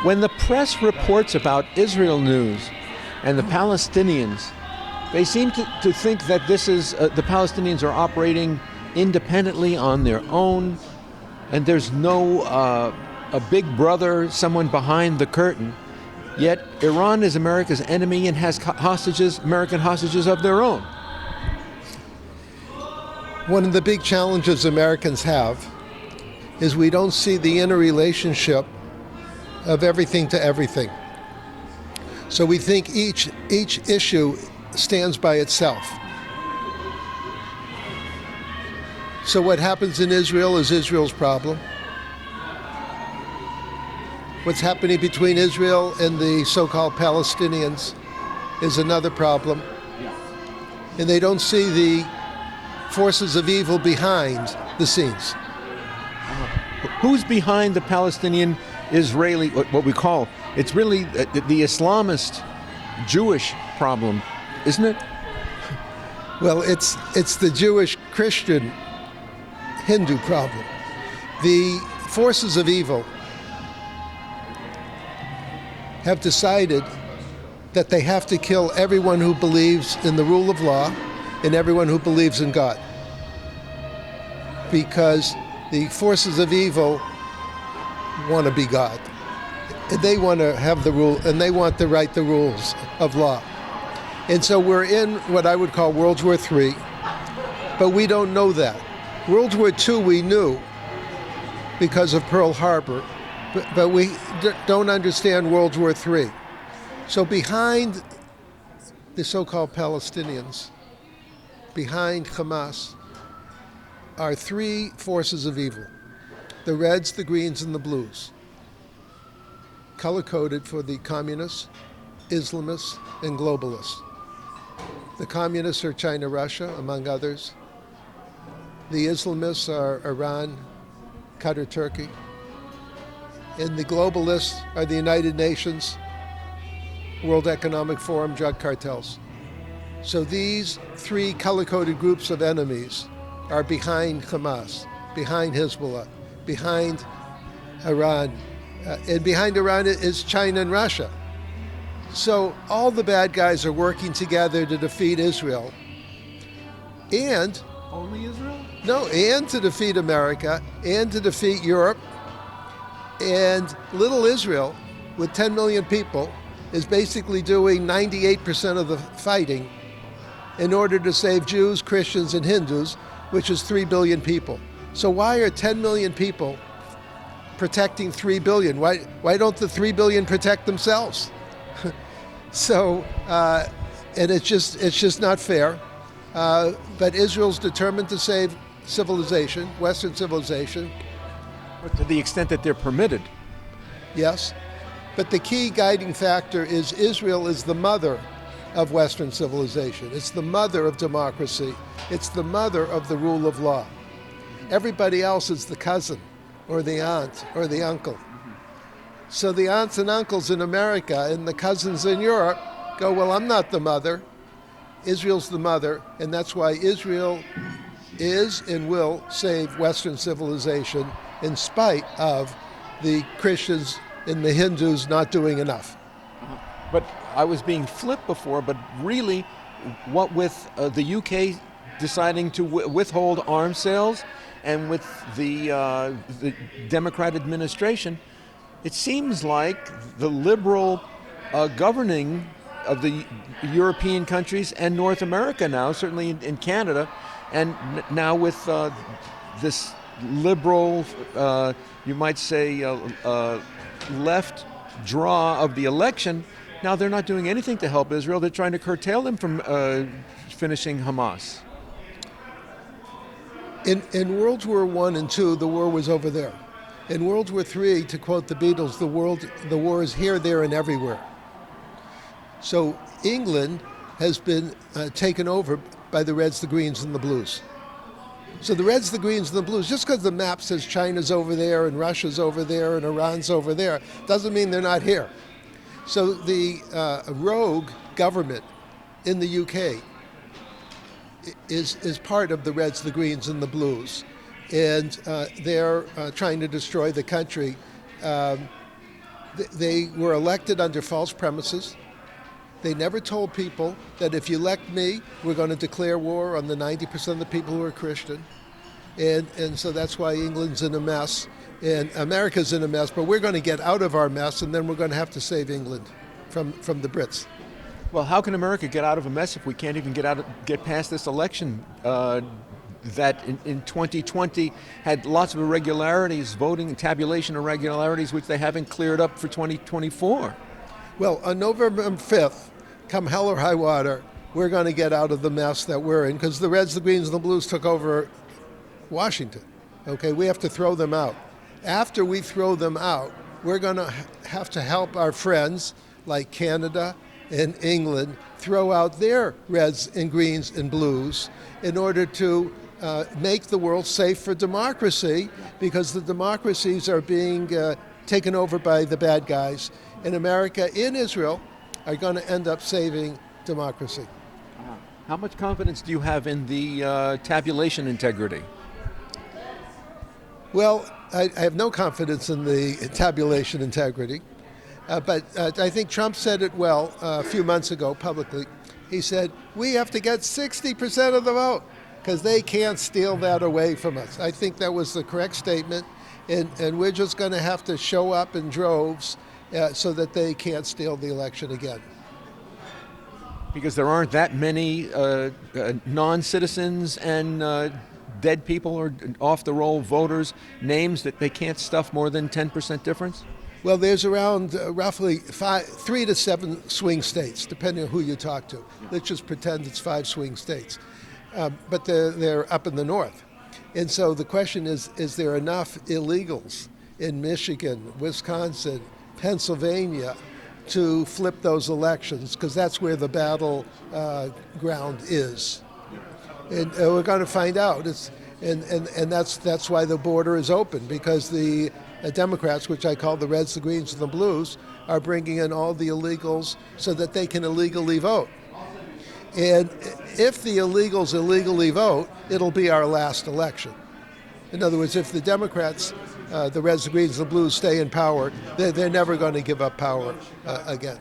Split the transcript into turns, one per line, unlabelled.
When the press reports about Israel news and the Palestinians, they seem to think that this is the Palestinians are operating independently on their own, and there's no a big brother, someone behind the curtain. Yet Iran is America's enemy and has hostages, American hostages of their own.
One of the big challenges Americans have is we don't see the interrelationship of everything to everything. So we think each issue stands by itself. So what happens in Israel is Israel's problem. What's happening between Israel and the so-called Palestinians is another problem. And they don't see the forces of evil behind the scenes.
Who's behind the Palestinian-Israeli, what we call, it's really the Islamist Jewish problem, isn't it?
Well, it's the Jewish-Christian Hindu problem. The forces of evil have decided that they have to kill everyone who believes in the rule of law and everyone who believes in God. Because the forces of evil want to be God. They want to have the rule, and they want to write the rules of law. And so we're in what I would call World War III, but we don't know that. World War II we knew because of Pearl Harbor, but we don't understand World War III. So behind the so-called Palestinians, behind Hamas, are three forces of evil: the reds, the greens, and the blues, color-coded for the communists, Islamists, and globalists. The communists are China, Russia, among others. The Islamists are Iran, Qatar, Turkey. And the globalists are the United Nations, World Economic Forum, drug cartels. So these three color-coded groups of enemies are behind Hamas, behind Hezbollah, behind Iran. And behind Iran is China and Russia. So all the bad guys are working together to defeat Israel. And
only Israel?
No, and to defeat America, and to defeat Europe. And little Israel, with 10 million people, is basically doing 98% of the fighting in order to save Jews, Christians, and Hindus, which is 3 billion people. So why are 10 million people protecting 3 billion? Why don't the 3 billion protect themselves? So, and it's just not fair. But Israel's determined to save civilization, Western civilization.
But to the extent that they're permitted.
Yes. But the key guiding factor is Israel is the mother of Western civilization. It's the mother of democracy. It's the mother of the rule of law. Everybody else is the cousin or the aunt or the uncle. So the aunts and uncles in America and the cousins in Europe go, well, I'm not the mother. Israel's the mother, and that's why Israel is and will save Western civilization in spite of the Christians and the Hindus not doing enough.
But I was being flipped before, but really, what with the UK deciding to withhold arms sales, and with the Democrat administration, it seems like the liberal governing of the European countries and North America now, certainly in Canada, and now with this liberal, you might say, left draw of the election, now they're not doing anything to help Israel. They're trying to curtail them from finishing Hamas.
In World War I and II, the war was over there. In World War III, to quote the Beatles, the war is here, there, and everywhere. So England has been taken over by the Reds, the Greens, and the Blues. So the Reds, the Greens, and the Blues, just because the map says China's over there and Russia's over there and Iran's over there, doesn't mean they're not here. So the rogue government in the UK is part of the Reds, the Greens, and the Blues. And they're trying to destroy the country They were elected under false premises. They never told people that if you elect me, we're going to declare war on the 90% of the people who are Christian. And so that's why England's in a mess and America's in a mess, but we're going to get out of our mess, and then we're going to have to save England from the Brits.
Well, how can America get out of a mess if we can't even get past this election that in 2020 had lots of irregularities, voting and tabulation irregularities, which they haven't cleared up for 2024?
Well, on November 5th, come hell or high water, we're going to get out of the mess that we're in, because the Reds, the Greens, and the Blues took over Washington. Okay, we have to throw them out. After we throw them out, we're going to have to help our friends like Canada and England throw out their Reds and Greens and Blues in order to make the world safe for democracy, because the democracies are being taken over by the bad guys. And America and Israel are going to end up saving democracy.
How much confidence do you have in the tabulation integrity?
Well, I have no confidence in the tabulation integrity, but I think Trump said it well a few months ago publicly. He said, we have to get 60% of the vote because they can't steal that away from us. I think that was the correct statement, and we're just going to have to show up in droves so that they can't steal the election again.
Because there aren't that many non-citizens and dead people or off-the-roll voters' names that they can't stuff more than 10% difference?
Well, there's around roughly 3 to 7 swing states, depending on who you talk to. Let's just pretend it's 5 swing states. But they're up in the north. And so the question is there enough illegals in Michigan, Wisconsin, Pennsylvania to flip those elections? Because that's where the battle ground is. And we're going to find out. And that's why the border is open, because the Democrats, which I call the Reds, the Greens, and the Blues, are bringing in all the illegals so that they can illegally vote. And if the illegals illegally vote, it'll be our last election. In other words, if the Democrats, the Reds, the Greens, and the Blues stay in power, they're never going to give up power again.